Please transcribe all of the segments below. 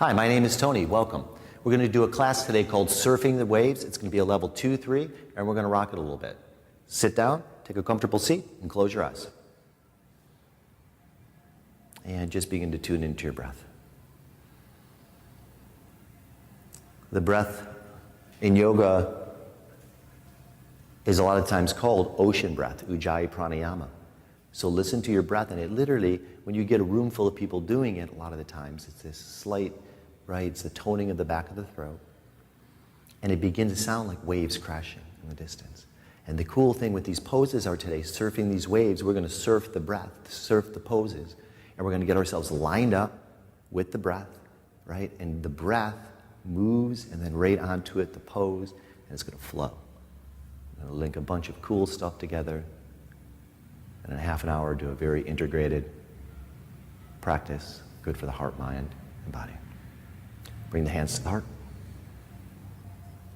Hi, my name is Tony. Welcome. We're going to do a class today called Surfing the Waves. It's going to be a level 2, 3, and we're going to rock it a little bit. Sit down, take a comfortable seat, and close your eyes. And just begin to tune into your breath. The breath in yoga is a lot of times called ocean breath, Ujjayi pranayama. So listen to your breath, and it literally, when you get a room full of people doing it, a lot of the times it's this slight, right, it's the toning of the back of the throat. And it begins to sound like waves crashing in the distance. And the cool thing with these poses are today, surfing these waves, we're going to surf the breath, surf the poses, and we're going to get ourselves lined up with the breath, right? And the breath moves, and then right onto it, the pose, and it's going to flow. We're going to link a bunch of cool stuff together, and in half an hour do a very integrated practice, good for the heart, mind, and body. Bring the hands to the heart.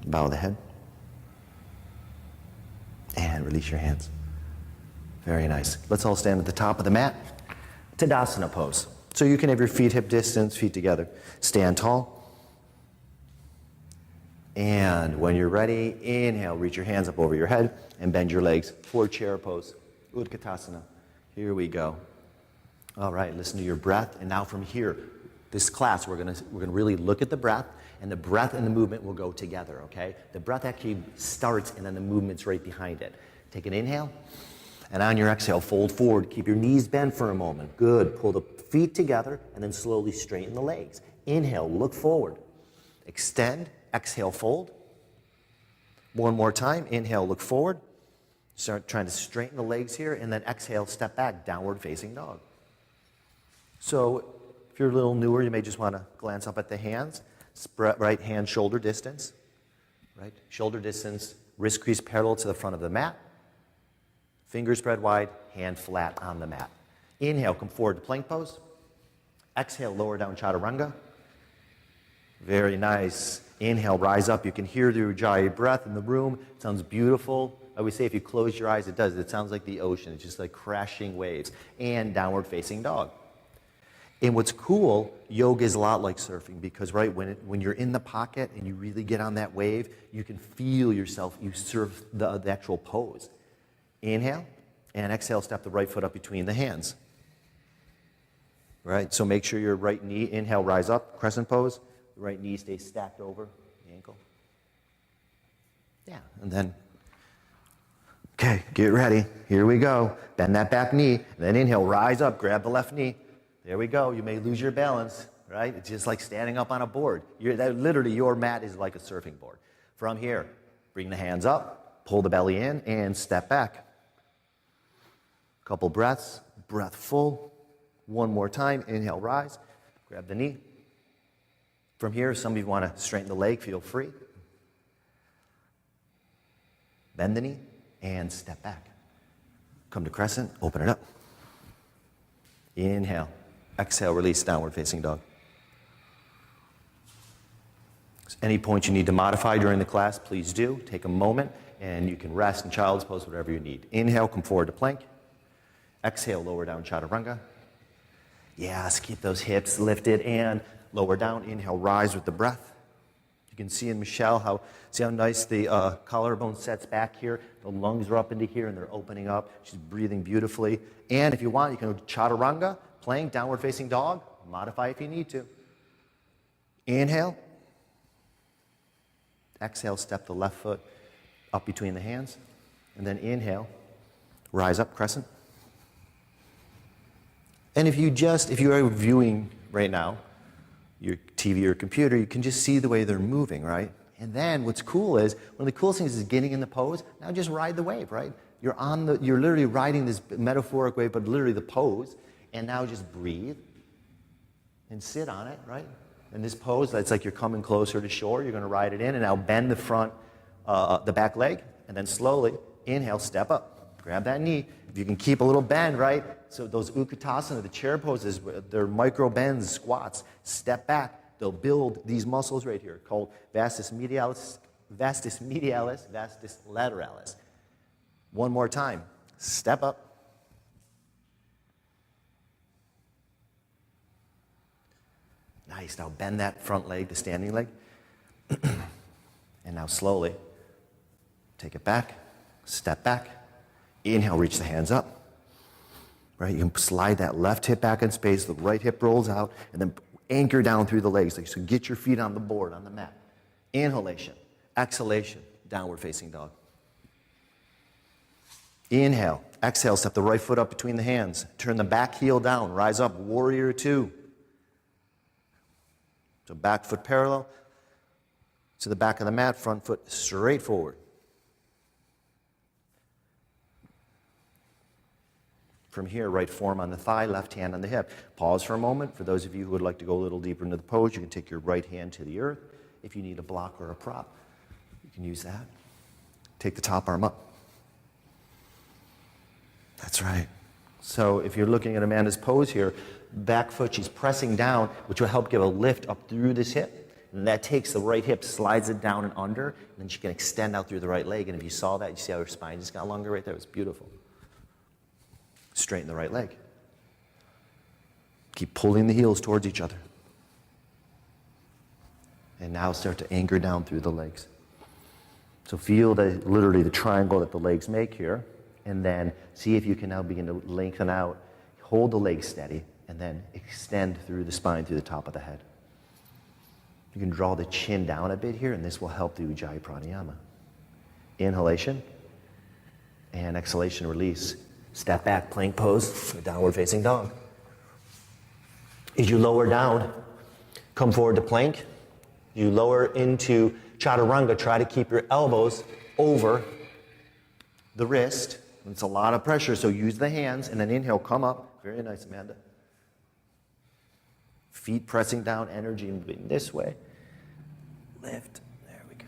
Bow the head. And release your hands. Very nice. Let's all stand at the top of the mat. Tadasana pose. So you can have your feet hip distance, feet together. Stand tall. And when you're ready, inhale, reach your hands up over your head and bend your legs. Forward chair pose. Utkatasana. Here we go. All right, listen to your breath. And now from here, this class, we're gonna really look at the breath, and the breath and the movement will go together, okay? The breath actually starts, and then the movement's right behind it. Take an inhale, and on your exhale, fold forward. Keep your knees bent for a moment. Good. Pull the feet together, and then slowly straighten the legs. Inhale, look forward. Extend, exhale, fold. One more time. Inhale, look forward. Start trying to straighten the legs here, and then exhale, step back, downward facing dog. So if you're a little newer, you may just want to glance up at the hands. Spread right hand shoulder distance. Right? Shoulder distance, wrist crease parallel to the front of the mat. Fingers spread wide, hand flat on the mat. Inhale, come forward to plank pose. Exhale, lower down chaturanga. Very nice. Inhale, rise up. You can hear the Ujjayi breath in the room. It sounds beautiful. I always say if you close your eyes, it does. It sounds like the ocean. It's just like crashing waves. And downward facing dog. And what's cool, yoga is a lot like surfing because, right, when you're in the pocket and you really get on that wave, you can feel yourself, you surf the actual pose. Inhale, and exhale, step the right foot up between the hands. Right, so make sure your right knee, inhale, rise up, crescent pose. The right knee stays stacked over the ankle. Yeah, and then, okay, get ready. Here we go. Bend that back knee, and then inhale, rise up, grab the left knee. There we go. You may lose your balance, right? It's just like standing up on a board. Literally, your mat is like a surfing board. From here, bring the hands up, pull the belly in, and step back. Couple breaths, breath full. One more time, inhale, rise, grab the knee. From here, some of you want to straighten the leg, feel free. Bend the knee, and step back. Come to crescent, open it up. Inhale. Exhale, release, downward facing dog. Any point you need to modify during the class, please do. Take a moment, and you can rest in child's pose, whatever you need. Inhale, come forward to plank. Exhale, lower down chaturanga. Yes, keep those hips lifted and lower down. Inhale, rise with the breath. You can see in Michelle see how nice the collarbone sets back here. The lungs are up into here, and they're opening up. She's breathing beautifully. And if you want, you can go chaturanga. Plank, downward facing dog, modify if you need to. Inhale. Exhale, step the left foot up between the hands. And then inhale, rise up, crescent. And if you are viewing right now, your TV or computer, you can just see the way they're moving, right? And then what's cool is, one of the coolest things is getting in the pose. Now just ride the wave, right? You're literally riding this metaphoric wave, but literally the pose. And now just breathe and sit on it, right? In this pose, that's like you're coming closer to shore. You're going to ride it in, and now bend the back leg, and then slowly inhale, step up, grab that knee. If you can keep a little bend, right? So those Utkatasana, the chair poses, they're micro bends, squats. Step back. They'll build these muscles right here called vastus medialis, vastus lateralis. One more time. Step up. Nice. Now bend that front leg, the standing leg. And now slowly take it back, step back. Inhale, reach the hands up. Right? You can slide that left hip back in space, the right hip rolls out, and then anchor down through the legs. So get your feet on the board, on the mat. Inhalation, exhalation, downward facing dog. Inhale, exhale, step the right foot up between the hands. Turn the back heel down, rise up, warrior two. So back foot parallel to the back of the mat, front foot straight forward. From here, right forearm on the thigh, left hand on the hip. Pause for a moment. For those of you who would like to go a little deeper into the pose, you can take your right hand to the earth. If you need a block or a prop, you can use that. Take the top arm up. That's right. So if you're looking at Amanda's pose here, back foot, she's pressing down, which will help give a lift up through this hip. And that takes the right hip, slides it down and under, and then she can extend out through the right leg. And if you saw that, you see how her spine just got longer right there? It was beautiful. Straighten the right leg. Keep pulling the heels towards each other. And now start to anchor down through the legs. So feel literally the triangle that the legs make here. And then see if you can now begin to lengthen out. Hold the legs steady. And then extend through the spine, through the top of the head. You can draw the chin down a bit here, and this will help the Ujjayi Pranayama. Inhalation. And exhalation, release. Step back, plank pose, downward facing dog. As you lower down, come forward to plank. You lower into chaturanga. Try to keep your elbows over the wrist. It's a lot of pressure, so use the hands, and then inhale, come up. Very nice, Amanda. Feet pressing down, energy moving this way. Lift. There we go.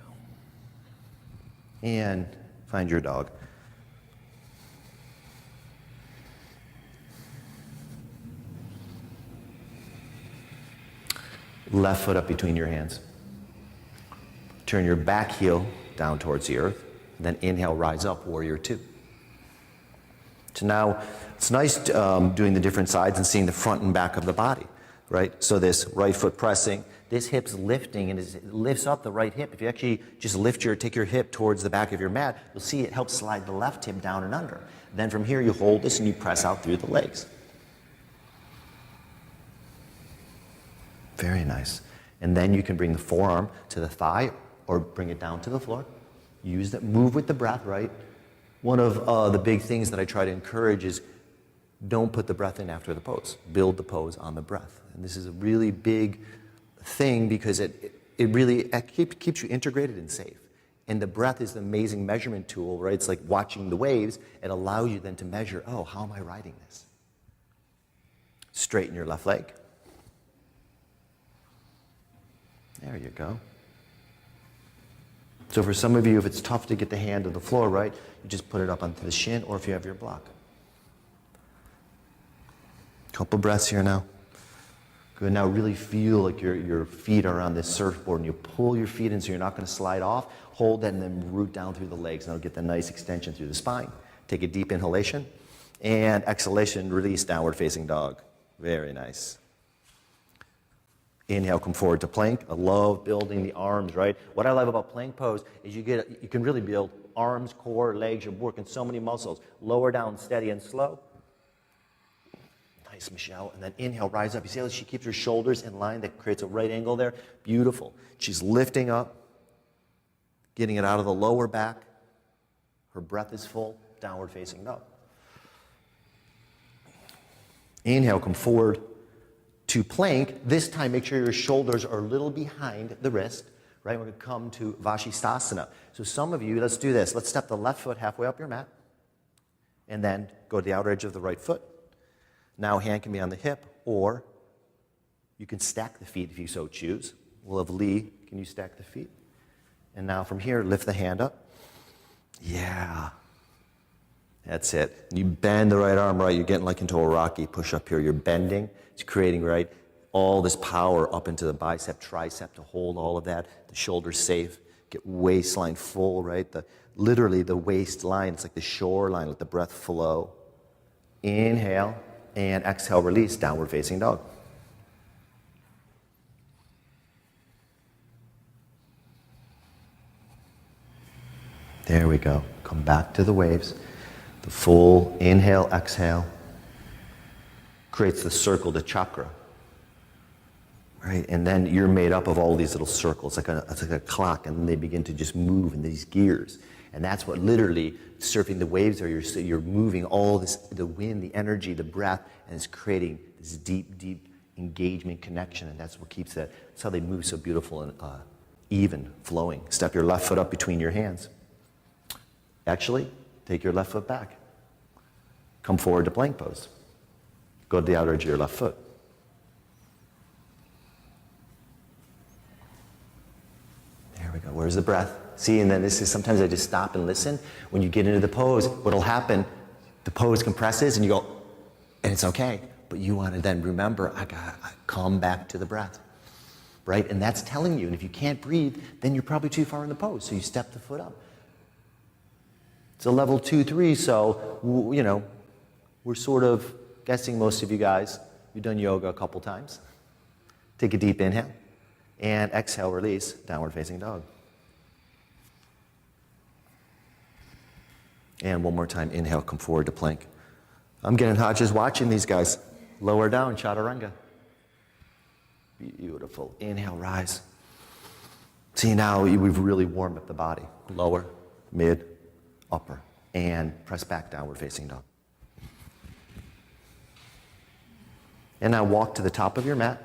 And find your dog. Left foot up between your hands. Turn your back heel down towards the earth. And then inhale, rise up, warrior two. So now, it's nice doing the different sides and seeing the front and back of the body, right? So this right foot pressing, this hip's lifting, and it lifts up the right hip. If you actually just take your hip towards the back of your mat, you'll see it helps slide the left hip down and under. Then from here, you hold this and you press out through the legs. Very nice. And then you can bring the forearm to the thigh or bring it down to the floor. Use that, move with the breath, right? One of the big things that I try to encourage is don't put the breath in after the pose. Build the pose on the breath. And this is a really big thing because it really keeps you integrated and safe. And the breath is an amazing measurement tool, right? It's like watching the waves. It allows you then to measure, oh, how am I riding this? Straighten your left leg. There you go. So for some of you, if it's tough to get the hand to the floor, right, you just put it up onto the shin, or if you have your block. Couple breaths here now. Good, now really feel like your feet are on this surfboard, and you pull your feet in so you're not going to slide off. Hold that and then root down through the legs, and that'll get the nice extension through the spine. Take a deep inhalation, and exhalation, release, downward facing dog. Very nice. Inhale, come forward to plank. I love building the arms, right? What I love about plank pose is you can really build arms, core, legs. You're working so many muscles. Lower down, steady and slow. Nice, Michelle. And then inhale, rise up. You see how she keeps her shoulders in line? That creates a right angle there. Beautiful. She's lifting up, getting it out of the lower back. Her breath is full. Downward facing dog. Inhale, come forward to plank. This time, make sure your shoulders are a little behind the wrist, right? We're going to come to Vashisthasana. So some of you, let's do this. Let's step the left foot halfway up your mat, and then go to the outer edge of the right foot. Now, hand can be on the hip, or you can stack the feet if you so choose. We'll have Lee. Can you stack the feet? And now from here, lift the hand up. Yeah. That's it. You bend the right arm, right? You're getting like into a Rocky push up here. You're bending. It's creating, right, all this power up into the bicep, tricep to hold all of that. The shoulders safe. Get waistline full, right? Literally the waistline. It's like the shoreline. Let the breath flow. Inhale and exhale, release. Downward facing dog. There we go. Come back to the waves. The full inhale, exhale creates the circle, the chakra. Right? And then you're made up of all these little circles, it's like a clock, and then they begin to just move in these gears. And that's what literally surfing the waves are. You're moving all this, the wind, the energy, the breath, and it's creating this deep, deep engagement connection. And that's what keeps that. That's how they move so beautiful and even, flowing. Step your left foot up between your hands. Actually, take your left foot back. Come forward to plank pose. Go to the outer edge of your left foot. There we go. Where's the breath? See, and then this is, sometimes I just stop and listen. When you get into the pose, what'll happen, the pose compresses and you go, and it's okay. But you want to then remember, I come back to the breath. Right? And that's telling you, and if you can't breathe, then you're probably too far in the pose. So you step the foot up. It's a level 2, 3, so, you know, we're sort of guessing most of you guys, you've done yoga a couple times. Take a deep inhale, and exhale, release, downward facing dog. And one more time, inhale, come forward to plank. I'm getting hot just watching these guys. Lower down, chaturanga. Beautiful. Inhale, rise. See, now we've really warmed up the body. Lower, mid, upper. And press back, downward facing dog. And now walk to the top of your mat.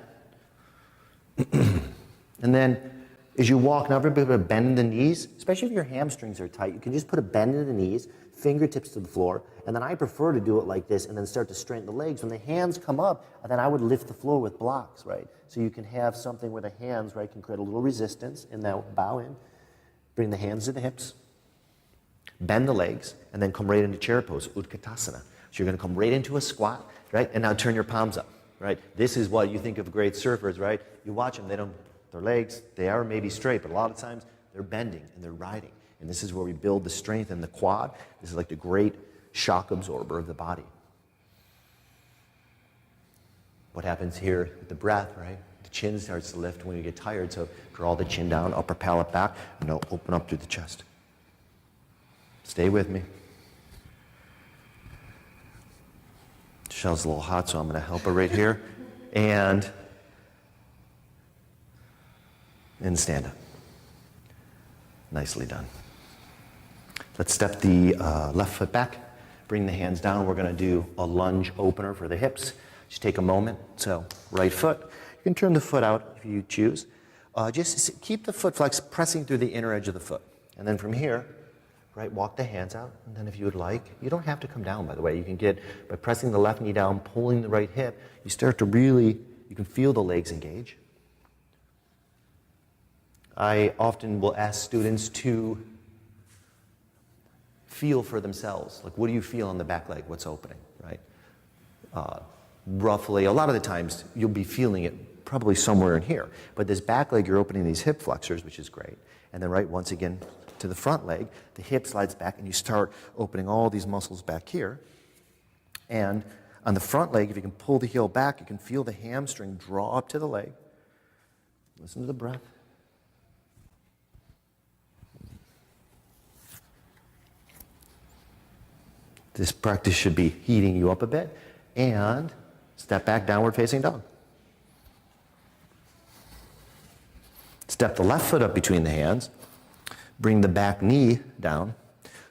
And then as you walk, now everybody bend the knees, especially if your hamstrings are tight. You can just put a bend in the knees, fingertips to the floor, and then I prefer to do it like this and then start to straighten the legs. When the hands come up, and then I would lift the floor with blocks, right? So you can have something where the hands, right, can create a little resistance in that bow in. Bring the hands to the hips, bend the legs, and then come right into chair pose, Utkatasana. So you're gonna come right into a squat, right? And now turn your palms up, right? This is what you think of great surfers, right? You watch them, their legs, they are maybe straight, but a lot of times they're bending and they're riding. And this is where we build the strength in the quad. This is like the great shock absorber of the body. What happens here with the breath, right? The chin starts to lift when you get tired, so draw the chin down, upper palate back, and now open up through the chest. Stay with me. Michelle's a little hot, so I'm going to help her right here. And stand up. Nicely done. Let's step the left foot back. Bring the hands down. We're going to do a lunge opener for the hips. Just take a moment. So right foot. You can turn the foot out if you choose. Just keep the foot flexed, pressing through the inner edge of the foot. And then from here, right, walk the hands out. And then if you would like, you don't have to come down, by the way. You can get, by pressing the left knee down, pulling the right hip, you start to really, you can feel the legs engage. I often will ask students to feel for themselves. Like, what do you feel on the back leg? What's opening, right? Roughly, a lot of the times, you'll be feeling it probably somewhere in here. But this back leg, you're opening these hip flexors, which is great. And then, right, once again, to the front leg, the hip slides back, and you start opening all these muscles back here. And on the front leg, if you can pull the heel back, you can feel the hamstring draw up to the leg. Listen to the breath. This practice should be heating you up a bit. And step back, downward facing dog. Step the left foot up between the hands. Bring the back knee down.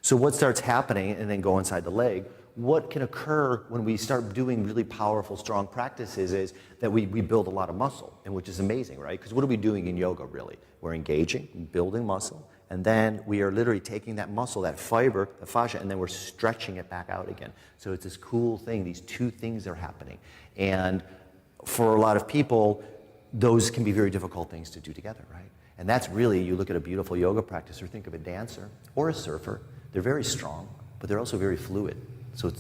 So what starts happening, and then go inside the leg, what can occur when we start doing really powerful, strong practices is that we build a lot of muscle, and which is amazing, right? Because what are we doing in yoga, really? We're engaging, building muscle, and then we are literally taking that muscle, that fiber, the fascia, and then we're stretching it back out again. So it's this cool thing. These two things are happening. And for a lot of people, those can be very difficult things to do together, right? And that's really, you look at a beautiful yoga practice, or think of a dancer or a surfer, they're very strong, but they're also very fluid. So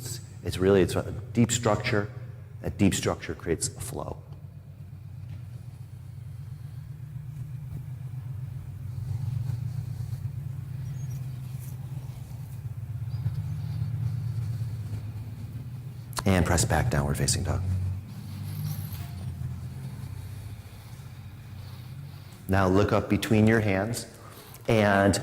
it's really a deep structure. That deep structure creates a flow. And press back, downward facing dog. Now look up between your hands and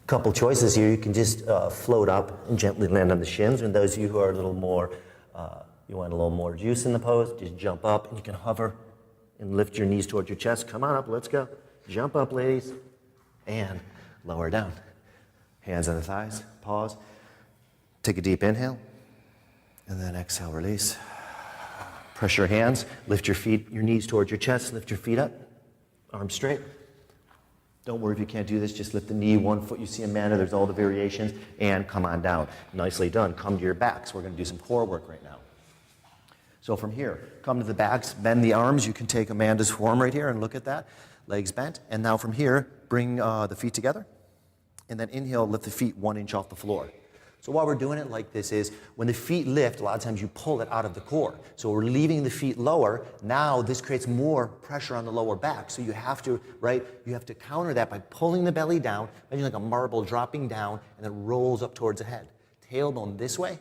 Couple choices here. You can just float up and gently land on the shins. And those of you who are a little more, you want a little more juice in the pose, just jump up and you can hover and lift your knees towards your chest. Come on up, let's go. Jump up, ladies. And lower down. Hands on the thighs, pause. Take a deep inhale. And then exhale, release. Press your hands, lift your feet, your knees towards your chest, lift your feet up, arms straight. Don't worry if you can't do this, just lift the knee, 1 foot, you see Amanda, there's all the variations, and come on down. Nicely done, come to your backs. We're gonna do some core work right now. So from here, come to the backs, bend the arms. You can take Amanda's form right here and look at that. Legs bent, and now from here, bring the feet together, and then inhale, lift the feet 1 inch off the floor. So while we're doing it like this is, when the feet lift, a lot of times you pull it out of the core. So we're leaving the feet lower. Now this creates more pressure on the lower back. So you have to, right, you have to counter that by pulling the belly down, imagine like a marble dropping down and then rolls up towards the head. Tailbone this way,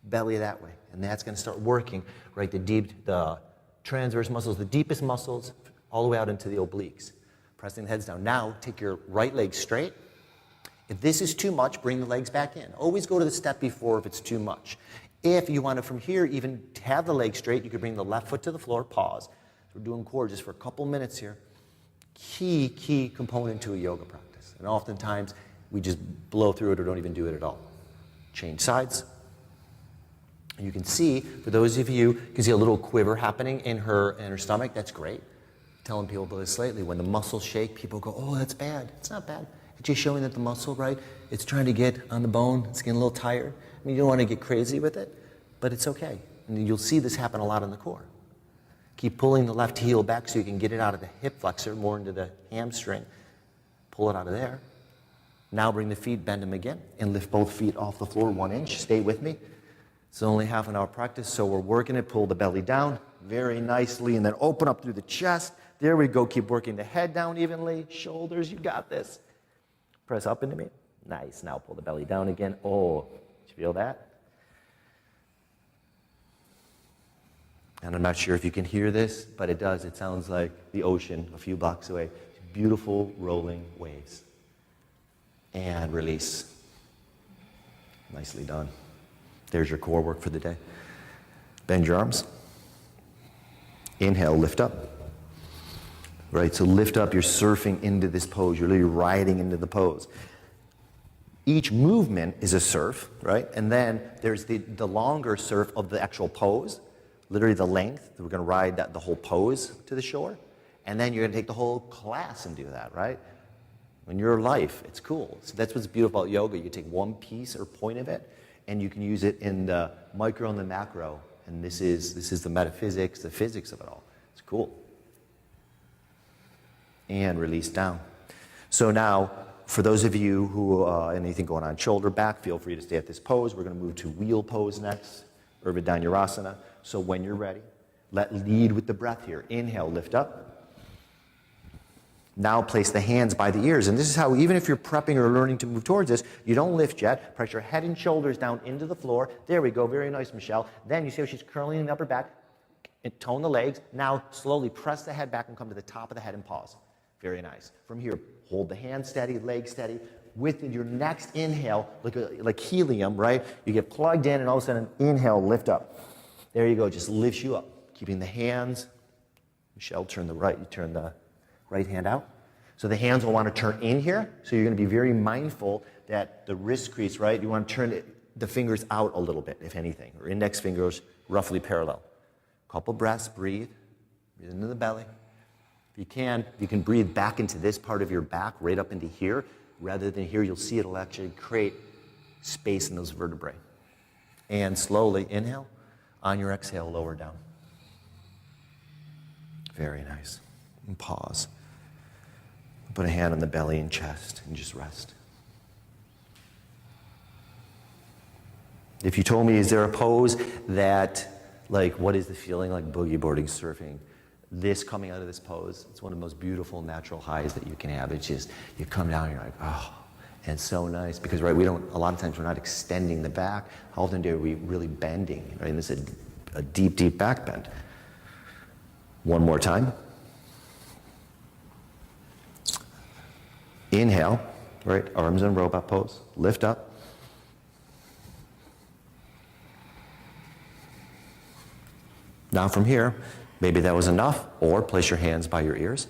belly that way. And that's gonna start working, right, the transverse muscles, the deepest muscles, all the way out into the obliques. Pressing the heads down. Now take your right leg straight. If this is too much, bring the legs back in. Always go to the step before if it's too much. If you want to, from here, even have the legs straight, you could bring the left foot to the floor, pause. So we're doing core just for a couple minutes here. Key component to a yoga practice. And oftentimes, we just blow through it or don't even do it at all. Change sides. And you can see, for those of you, you can see a little quiver happening in her stomach. That's great. Telling people this lately, when the muscles shake, people go, oh, that's bad. It's not bad. It's just showing that the muscle, right, it's trying to get on the bone, it's getting a little tired. I mean, you don't want to get crazy with it, but it's okay. And you'll see this happen a lot in the core. Keep pulling the left heel back so you can get it out of the hip flexor, more into the hamstring. Pull it out of there. Now bring the feet, bend them again, and lift both feet off the floor 1 inch. Stay with me. It's only half an hour practice, so we're working it. Pull the belly down very nicely, and then open up through the chest. There we go. Keep working the head down evenly. Shoulders, you got this. Press up into me. Nice. Now pull the belly down again. Oh, did you feel that? And I'm not sure if you can hear this, but it does. It sounds like the ocean a few blocks away. Beautiful rolling waves. And release. Nicely done. There's your core work for the day. Bend your arms. Inhale, lift up. Right, so lift up, you're surfing into this pose. You're literally riding into the pose. Each movement is a surf, right? And then there's the longer surf of the actual pose, literally the length. We're gonna ride the whole pose to the shore. And then you're gonna take the whole class and do that, right? In your life, it's cool. So that's what's beautiful about yoga. You can take one piece or point of it, and you can use it in the micro and the macro. And this is the metaphysics, the physics of it all. It's cool. And release down. So now, for those of you who anything going on shoulder, back, feel free to stay at this pose. We're going to move to wheel pose next, Urdhva. So when you're ready, lead with the breath here. Inhale, lift up. Now place the hands by the ears. And this is how, even if you're prepping or learning to move towards this, you don't lift yet. Press your head and shoulders down into the floor. There we go. Very nice, Michelle. Then you see how she's curling in the upper back. And tone the legs. Now slowly press the head back and come to the top of the head and pause. Very nice. From here, hold the hand steady, leg steady. With your next inhale, like helium, right? You get plugged in and all of a sudden, inhale, lift up. There you go, just lifts you up. Keeping the hands. Michelle, you turn the right hand out. So the hands will want to turn in here. So you're going to be very mindful that the wrist crease, right? You want to turn the fingers out a little bit, if anything, or index fingers roughly parallel. Couple breaths, breathe. Breathe into the belly. If you can breathe back into this part of your back, right up into here. Rather than here, you'll see it'll actually create space in those vertebrae. And slowly inhale. On your exhale, lower down. Very nice. And pause. Put a hand on the belly and chest and just rest. If you told me, is there a pose that, like, what is the feeling like boogie boarding, surfing? This coming out of this pose, it's one of the most beautiful natural highs that you can have. It's just, you come down and you're like, oh, and it's so nice because, right, a lot of times we're not extending the back. How often are we really bending, right? And this is a deep, deep back bend. One more time. Inhale, right? Arms in robot pose. Lift up. Now from here, maybe that was enough, or place your hands by your ears.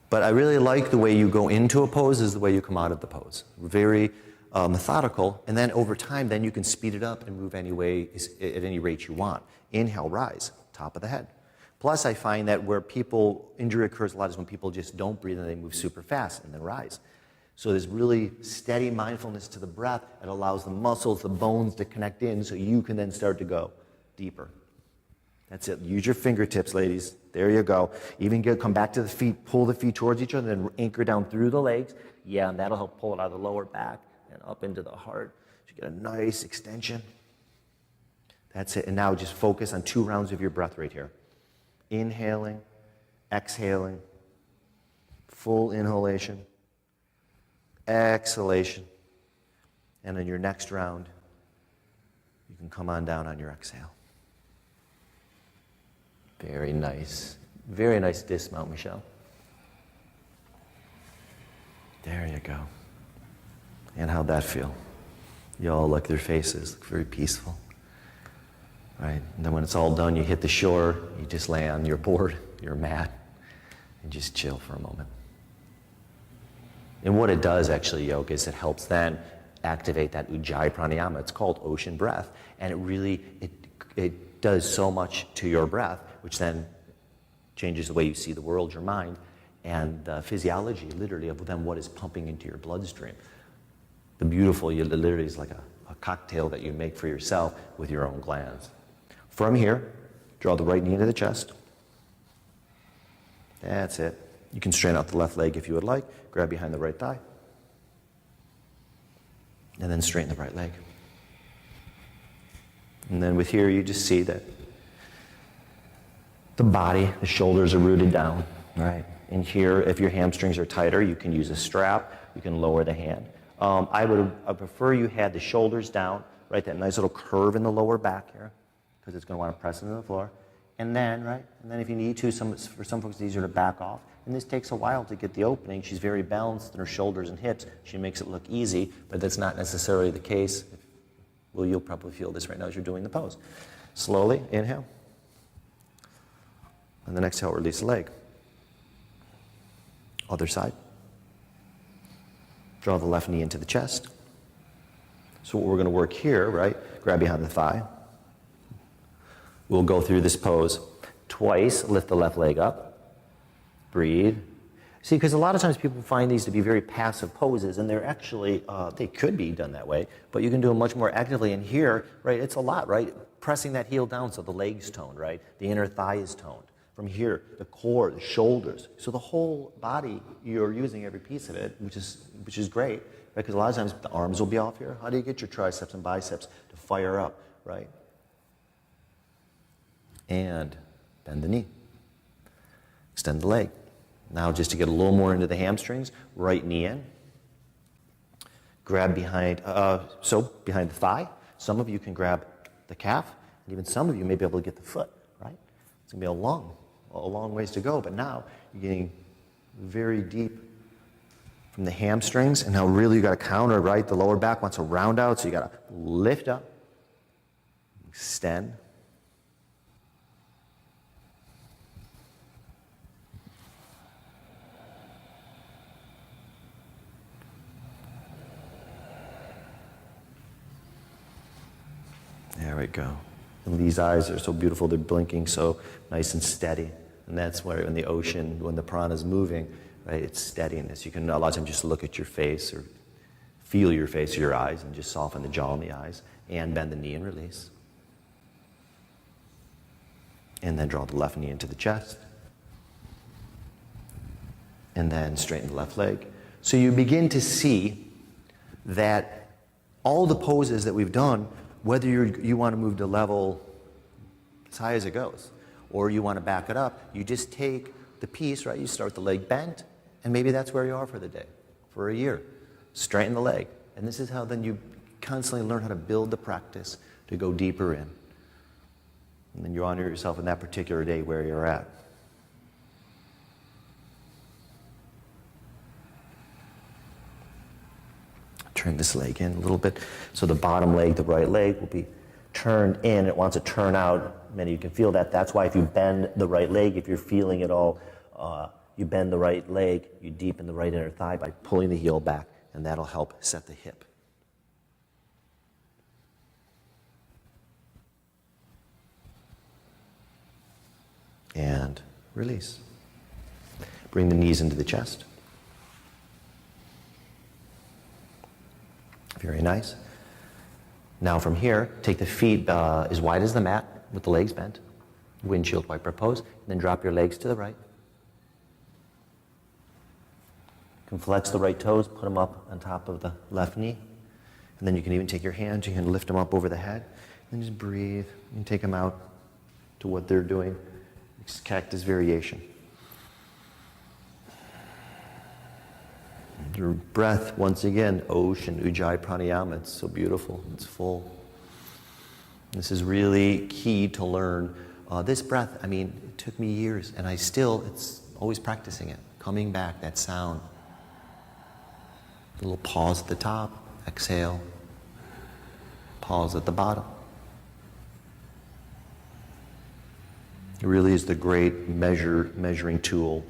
But I really like the way you go into a pose is the way you come out of the pose. Very methodical, and then over time, then you can speed it up and move any way, at any rate you want. Inhale, rise, top of the head. Plus, I find that where injury occurs a lot is when people just don't breathe and they move super fast and then rise. So there's really steady mindfulness to the breath. It allows the muscles, the bones to connect in so you can then start to go deeper. That's it. Use your fingertips, ladies. There you go. Even come back to the feet, pull the feet towards each other, then anchor down through the legs. Yeah, and that'll help pull it out of the lower back and up into the heart. So you get a nice extension. That's it. And now just focus on 2 rounds of your breath right here. Inhaling, exhaling, full inhalation, exhalation. And in your next round, you can come on down on your exhale. Very nice. Very nice dismount, Michelle. There you go. And how'd that feel? You all look, their faces look very peaceful. Right? And then when it's all done, you hit the shore, you just lay on your board, your mat, and just chill for a moment. And what it does actually, yoga, is it helps then activate that ujjayi pranayama. It's called ocean breath. And it really, it does so much to your breath, which then changes the way you see the world, your mind, and the physiology, literally, of then what is pumping into your bloodstream. The beautiful, literally is like a cocktail that you make for yourself with your own glands. From here, draw the right knee into the chest. That's it. You can straighten out the left leg if you would like. Grab behind the right thigh. And then straighten the right leg. And then with here, you just see that the body, the shoulders are rooted down, right? And here, if your hamstrings are tighter, you can use a strap. You can lower the hand. I prefer you had the shoulders down, right? That nice little curve in the lower back here, because it's going to want to press into the floor. And then, right? And then if you need to, for some folks, it's easier to back off. And this takes a while to get the opening. She's very balanced in her shoulders and hips. She makes it look easy, but that's not necessarily the case. Well, you'll probably feel this right now as you're doing the pose. Slowly, inhale. And then exhale, release the leg. Other side. Draw the left knee into the chest. So what we're going to work here, right? Grab behind the thigh. We'll go through this pose twice. Lift the left leg up. Breathe. See, because a lot of times people find these to be very passive poses, and they're actually, they could be done that way, but you can do them much more actively. And here, right, it's a lot, right? Pressing that heel down so the leg's toned, right? The inner thigh is toned. From here, the core, the shoulders. So the whole body, you're using every piece of it, which is great, right? Because a lot of times the arms will be off here. How do you get your triceps and biceps to fire up, right? And bend the knee. Extend the leg. Now just to get a little more into the hamstrings, right knee in. Grab behind the thigh. Some of you can grab the calf, and even some of you may be able to get the foot, right? It's going to be a long ways to go, but now you're getting very deep from the hamstrings, and now really you got to counter, right? The lower back wants to round out, so you got to lift up, extend. There we go. And these eyes are so beautiful, they're blinking so nice and steady. And that's where in the ocean, when the prana is moving, right, it's steadiness. You can a lot of times just look at your face or feel your face or your eyes and just soften the jaw and the eyes and bend the knee and release. And then draw the left knee into the chest. And then straighten the left leg. So you begin to see that all the poses that we've done, whether you want to move to level as high as it goes, or you want to back it up, you just take the piece, right? You start the leg bent, and maybe that's where you are for the day, for a year. Straighten the leg. And this is how then you constantly learn how to build the practice to go deeper in. And then you honor yourself in that particular day where you're at. turn this leg in a little bit. So the bottom leg, the right leg, will be turned in. It wants to turn out. Many of you can feel that. That's why if you bend the right leg, if you're feeling it all, you bend the right leg, you deepen the right inner thigh by pulling the heel back, and that'll help set the hip. And release. Bring the knees into the chest. Very nice. Now from here, take the feet as wide as the mat with the legs bent. Windshield wiper pose. Then drop your legs to the right. You can flex the right toes, put them up on top of the left knee. And then you can even take your hands, you can lift them up over the head. And just breathe and take them out to what they're doing. It's cactus variation. Your breath, once again, ocean, ujjayi pranayama. It's so beautiful. It's full. This is really key to learn. This breath, I mean, it took me years, and it's always practicing it. Coming back, that sound. A little pause at the top, exhale. Pause at the bottom. It really is the great measuring tool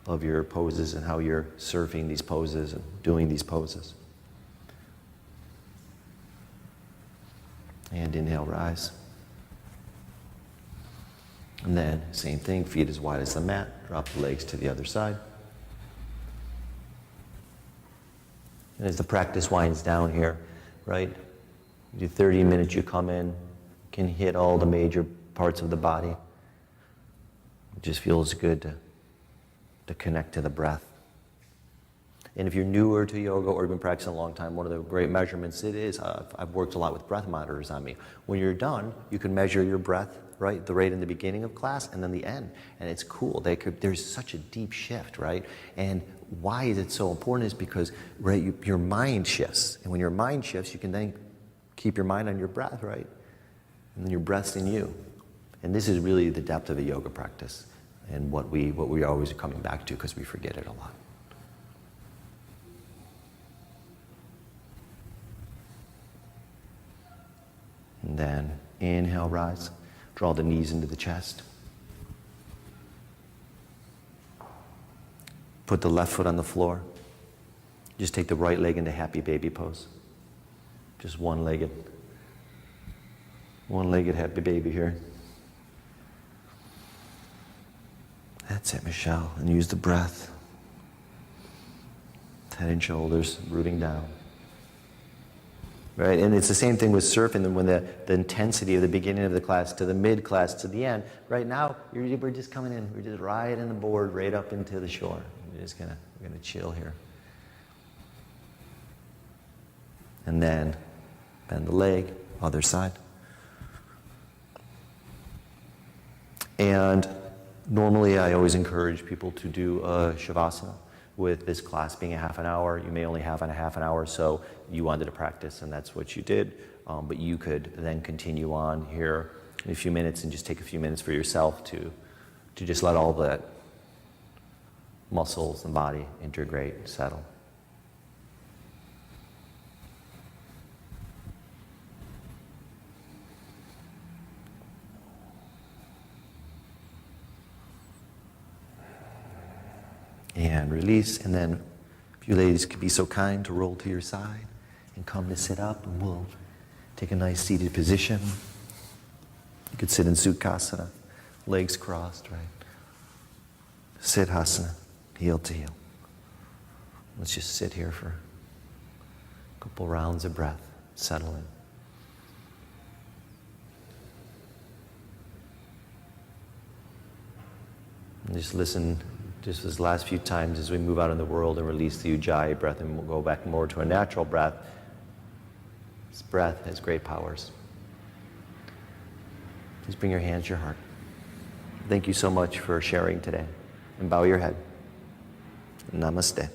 of your poses and how you're surfing these poses and doing these poses. And inhale, rise. And then, same thing, feet as wide as the mat. Drop the legs to the other side. And as the practice winds down here, right? You do 30 minutes, you come in, can hit all the major parts of the body. It just feels good to connect to the breath. And if you're newer to yoga or you've been practicing a long time, one of the great measurements it is, I've worked a lot with breath monitors on me. When you're done, you can measure your breath, right? The rate in the beginning of class and then the end. And it's cool. There's such a deep shift, right? And why is it so important is because, right, your mind shifts. And when your mind shifts, you can then keep your mind on your breath, right? And then your breath's in you. And this is really the depth of a yoga practice and what we always are coming back to because we forget it a lot. And then inhale, rise. Draw the knees into the chest. Put the left foot on the floor. Just take the right leg into happy baby pose. Just one-legged happy baby here. That's it, Michelle. And use the breath. Head and shoulders rooting down. Right? And it's the same thing with surfing. And when the intensity of the beginning of the class to the mid-class to the end, right now, we're just coming in. We're just riding the board right up into the shore. We're gonna chill here. And then bend the leg, other side. And normally I always encourage people to do a Shavasana. With this class being a half an hour, you may only have a half an hour, so you wanted to practice and that's what you did. But you could then continue on here in a few minutes and just take a few minutes for yourself to just let all that muscles and body integrate, settle. And release, and then if you ladies could be so kind to roll to your side and come to sit up, and we'll take a nice seated position. You could sit in Sukhasana, legs crossed, right? Siddhasana, heel to heel. Let's just sit here for a couple rounds of breath, settle in. And just listen. Just as last few times as we move out in the world and release the Ujjayi breath and we'll go back more to a natural breath. This breath has great powers. Please bring your hands to your heart. Thank you so much for sharing today. And bow your head. Namaste.